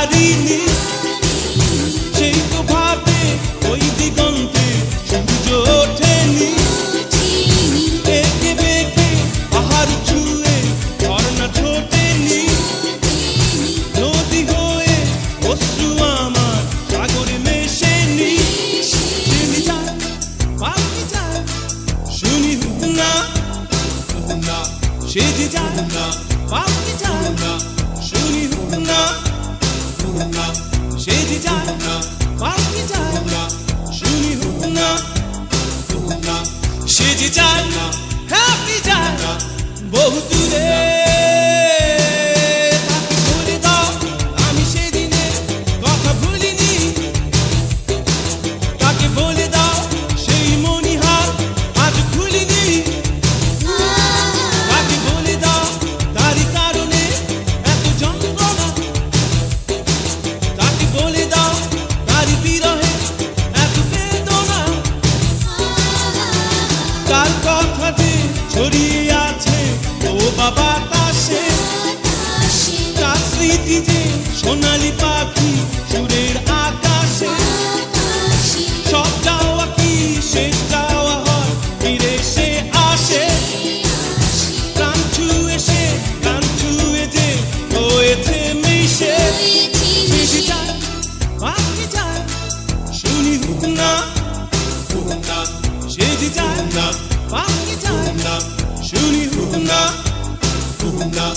পারিনি সেই তো ভাবে ওই দিগন্তে সূর্য ওঠেনি একে বেঁকে পাহাড় ছুঁয়ে ঝর্ণা ছোটেনি নদী হয়ে অশ্রু আমার সাগরে মেশেনি চিনি যায় পাখি যায় শুনি হুনা হুনা সেজে যায় না পাখি যায় না শুনি হুনা হুনা সেজে যায় না পাখি যায় না শুনি হুনা হুনা সেজে যায় না পাখি যায় না বহু দূরে তাকে বলে দাও আমি সেদিনে কথা ভুলিনি তাকে বলে দাও সেই মণিহার আজ খুলিনি তাকে বলে দাও তারই কারণে এত যন্ত্রণা তাকে বলে দাও তারই বিরহে এত বেদনা তার কথা যে ছড়িয়ে আছে ও বাবা তাসে তার স্মৃতি যে সোনালি পাখি সুরের আকাশে সব যাওয়া কি শেষ যাওয়া হয় ফিরে সে আসে প্রাণ ছুঁয়ে সে প্রাণ ছুঁয়ে যে হয়েছে মিশে মিশে যায় পাখি যায় শুনি হুনা হুনা সেজে যায় না পাখি যায় না শুনি হুনা হুনা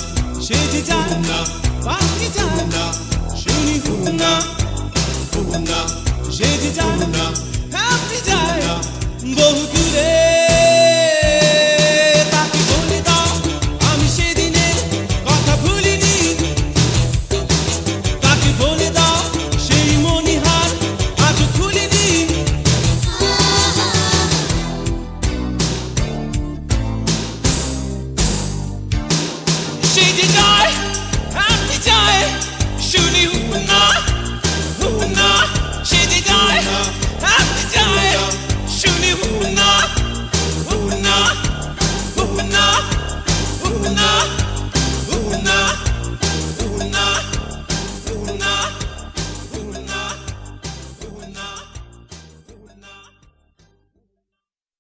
সেজে যায় না পাখি যায় না শুনি হুনা হুনা সেজে যায় না পাখি যায় না বহু দূরে